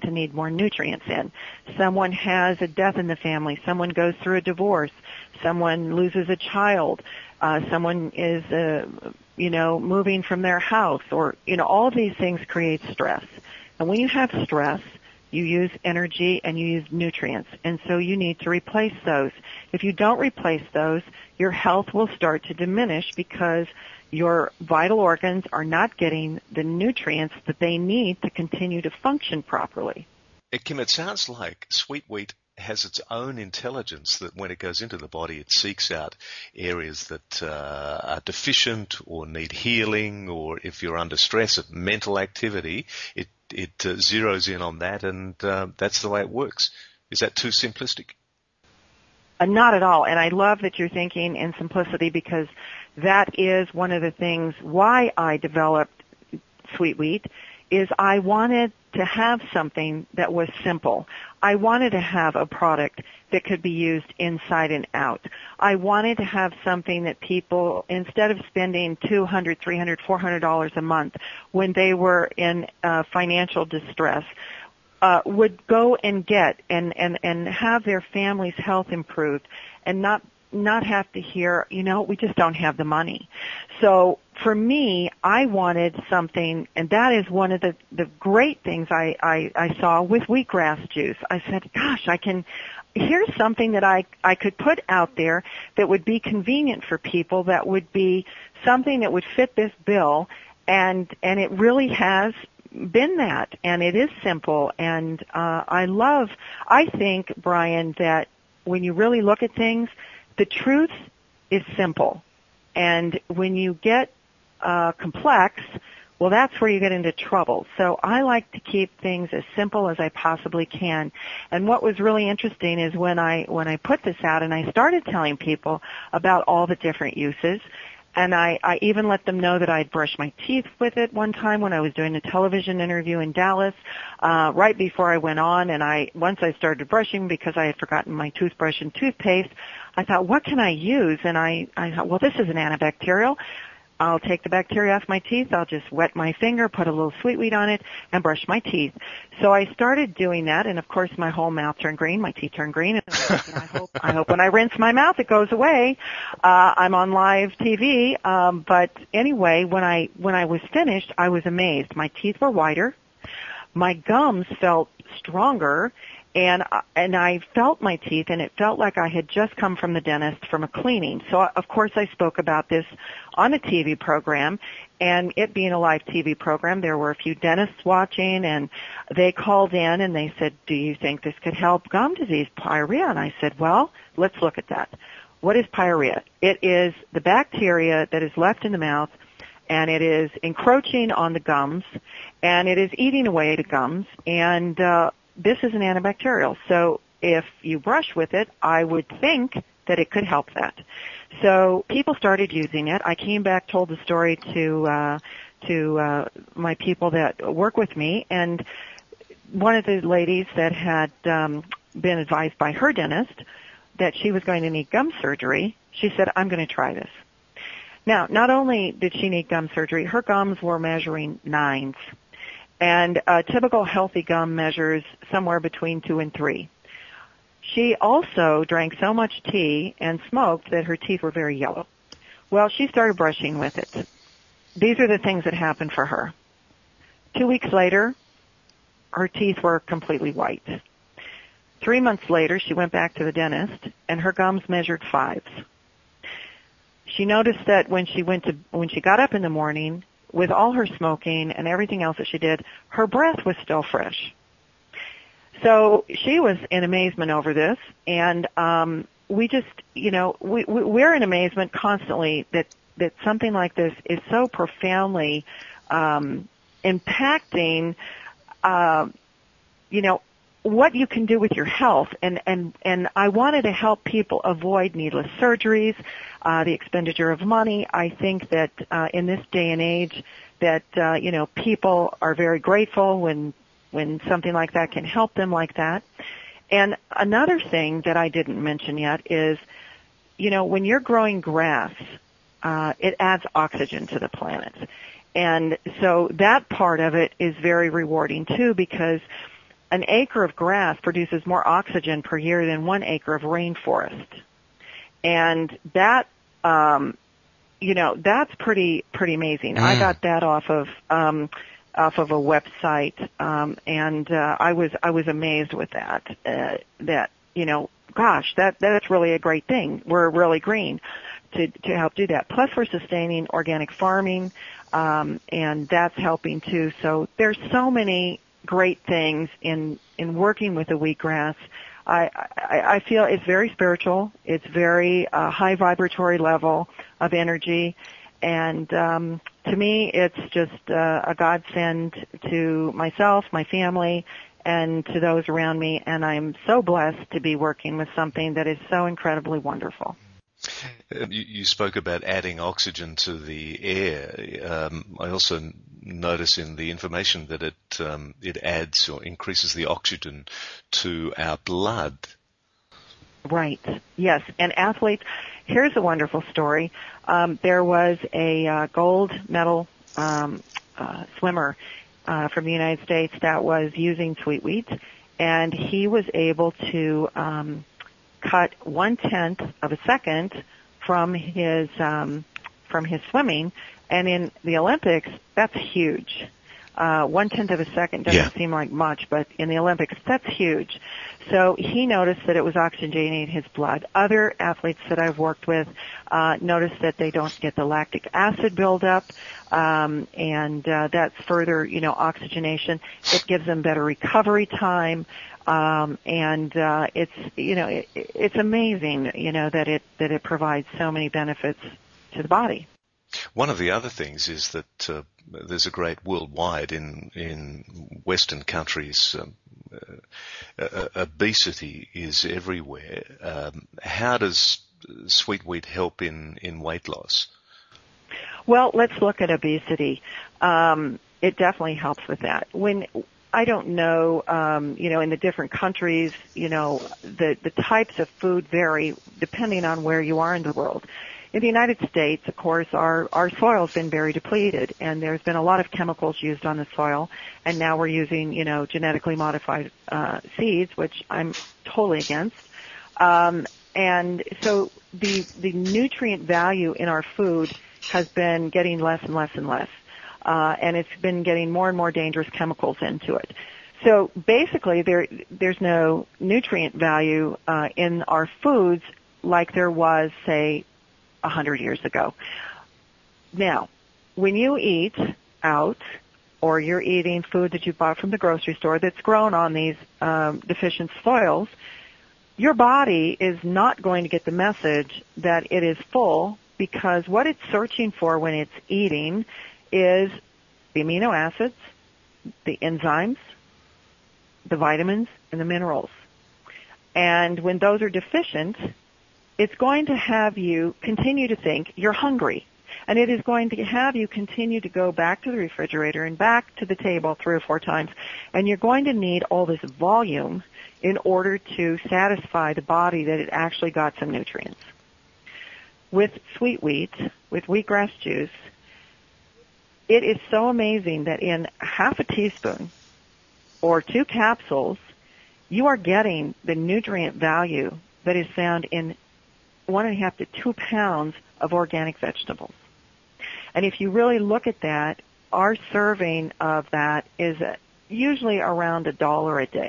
to need more nutrients in. Someone has a death in the family. Someone goes through a divorce. Someone loses a child. Someone is, moving from their house, or, all of these things create stress. And when you have stress, you use energy and you use nutrients, and so you need to replace those. If you don't replace those, your health will start to diminish because your vital organs are not getting the nutrients that they need to continue to function properly. Kim, it sounds like sweet wheat has its own intelligence, that when it goes into the body, it seeks out areas that are deficient or need healing, or if you're under stress of mental activity, it zeroes in on that, and that's the way it works. Is that too simplistic? Not at all, and I love that you're thinking in simplicity, because that is one of the things why I developed sweet wheat, is I wanted to have something that was simple. I wanted to have a product that could be used inside and out. I wanted to have something that people, instead of spending $200, $300, $400 a month when they were in financial distress, would go and get and have their family's health improved, and not have to hear, we just don't have the money. So for me, I wanted something, and that is one of the great things I saw with wheatgrass juice. I said, gosh, here's something that I could put out there that would be convenient for people, that would be something that would fit this bill, and it really has been that, and it is simple. And I think, Brian, that when you really look at things, the truth is simple. And when you get complex, well, that's where you get into trouble. So I like to keep things as simple as I possibly can. And what was really interesting is when I put this out and I started telling people about all the different uses, and I even let them know that I'd brushed my teeth with it one time when I was doing a television interview in Dallas, right before I went on. And once I started brushing, because I had forgotten my toothbrush and toothpaste, I thought, what can I use? And I thought, well, this is an antibacterial. I'll take the bacteria off my teeth. I'll just wet my finger, put a little sweet wheat on it, and brush my teeth. So I started doing that, and of course my whole mouth turned green, my teeth turned green, and I hope when I rinse my mouth it goes away. I'm on live TV, but anyway, when I was finished, I was amazed. My teeth were whiter, my gums felt stronger, and I felt my teeth, and it felt like I had just come from the dentist from a cleaning. So, of course, I spoke about this on a TV program, and it being a live TV program, there were a few dentists watching, and they called in, and they said, do you think this could help gum disease, pyorrhea? And I said, well, let's look at that. What is pyorrhea? It is the bacteria that is left in the mouth, and it is encroaching on the gums, and it is eating away the gums, and this is an antibacterial. So if you brush with it, I would think that it could help that. So people started using it. I came back, told the story to my people that work with me, and one of the ladies that had been advised by her dentist that she was going to need gum surgery, she said, I'm going to try this. Now, not only did she need gum surgery, her gums were measuring 9s. And a typical healthy gum measures somewhere between 2 and 3. She also drank so much tea and smoked that her teeth were very yellow. Well, she started brushing with it. These are the things that happened for her. 2 weeks later, her teeth were completely white. 3 months later, she went back to the dentist, and her gums measured 5s. She noticed that when she got up in the morning, with all her smoking and everything else that she did, her breath was still fresh. So she was in amazement over this, and we just, we're in amazement constantly that something like this is so profoundly impacting, what you can do with your health. And I wanted to help people avoid needless surgeries, the expenditure of money. I think that in this day and age that, people are very grateful when something like that can help them like that. And another thing that I didn't mention yet is, when you're growing grass, it adds oxygen to the planet. And so that part of it is very rewarding too, because an acre of grass produces more oxygen per year than 1 acre of rainforest. And that, that's pretty amazing. I got that off of a website, and I was amazed with that. That's really a great thing. We're really green to help do that. Plus, we're sustaining organic farming, and that's helping too. So there's so many great things in working with the wheatgrass. I feel it's very spiritual. It's very high vibratory level of energy, and to me, it's just a godsend to myself, my family, and to those around me. And I'm so blessed to be working with something that is so incredibly wonderful. You spoke about adding oxygen to the air. I also notice in the information that it adds or increases the oxygen to our blood. Right. Yes. And athletes, here's a wonderful story. There was a gold medal swimmer from the United States that was using sweet wheat, and he was able to cut 1/10 of a second from his swimming, and in the Olympics, that's huge. 1/10 of a second doesn't seem like much, but in the Olympics, that's huge. So he noticed that it was oxygenating his blood. Other athletes that I've worked with noticed that they don't get the lactic acid buildup, and that's further, oxygenation. It gives them better recovery time, and it's amazing, that it provides so many benefits to the body. One of the other things is that there's a great worldwide in Western countries, obesity is everywhere. How does sweet wheat help in weight loss? Well, let's look at obesity. It definitely helps with that. I don't know, in the different countries, the types of food vary depending on where you are in the world. In the United States, of course, our soil's been very depleted, and there's been a lot of chemicals used on the soil, and now we're using, genetically modified seeds, which I'm totally against. And so the nutrient value in our food has been getting less and less and less, and it's been getting more and more dangerous chemicals into it. So basically, there's no nutrient value in our foods like there was, say, 100 years ago. Now, when you eat out, or you're eating food that you bought from the grocery store that's grown on these deficient soils, your body is not going to get the message that it is full, because what it's searching for when it's eating is the amino acids, the enzymes, the vitamins, and the minerals. And when those are deficient, it's going to have you continue to think you're hungry. And it is going to have you continue to go back to the refrigerator and back to the table 3 or 4 times. And you're going to need all this volume in order to satisfy the body that it actually got some nutrients. With sweet wheat, with wheatgrass juice, it is so amazing that in half a teaspoon or 2 capsules, you are getting the nutrient value that is found in 1.5 to 2 pounds of organic vegetables. And if you really look at that, our serving of that is usually around $1 a day.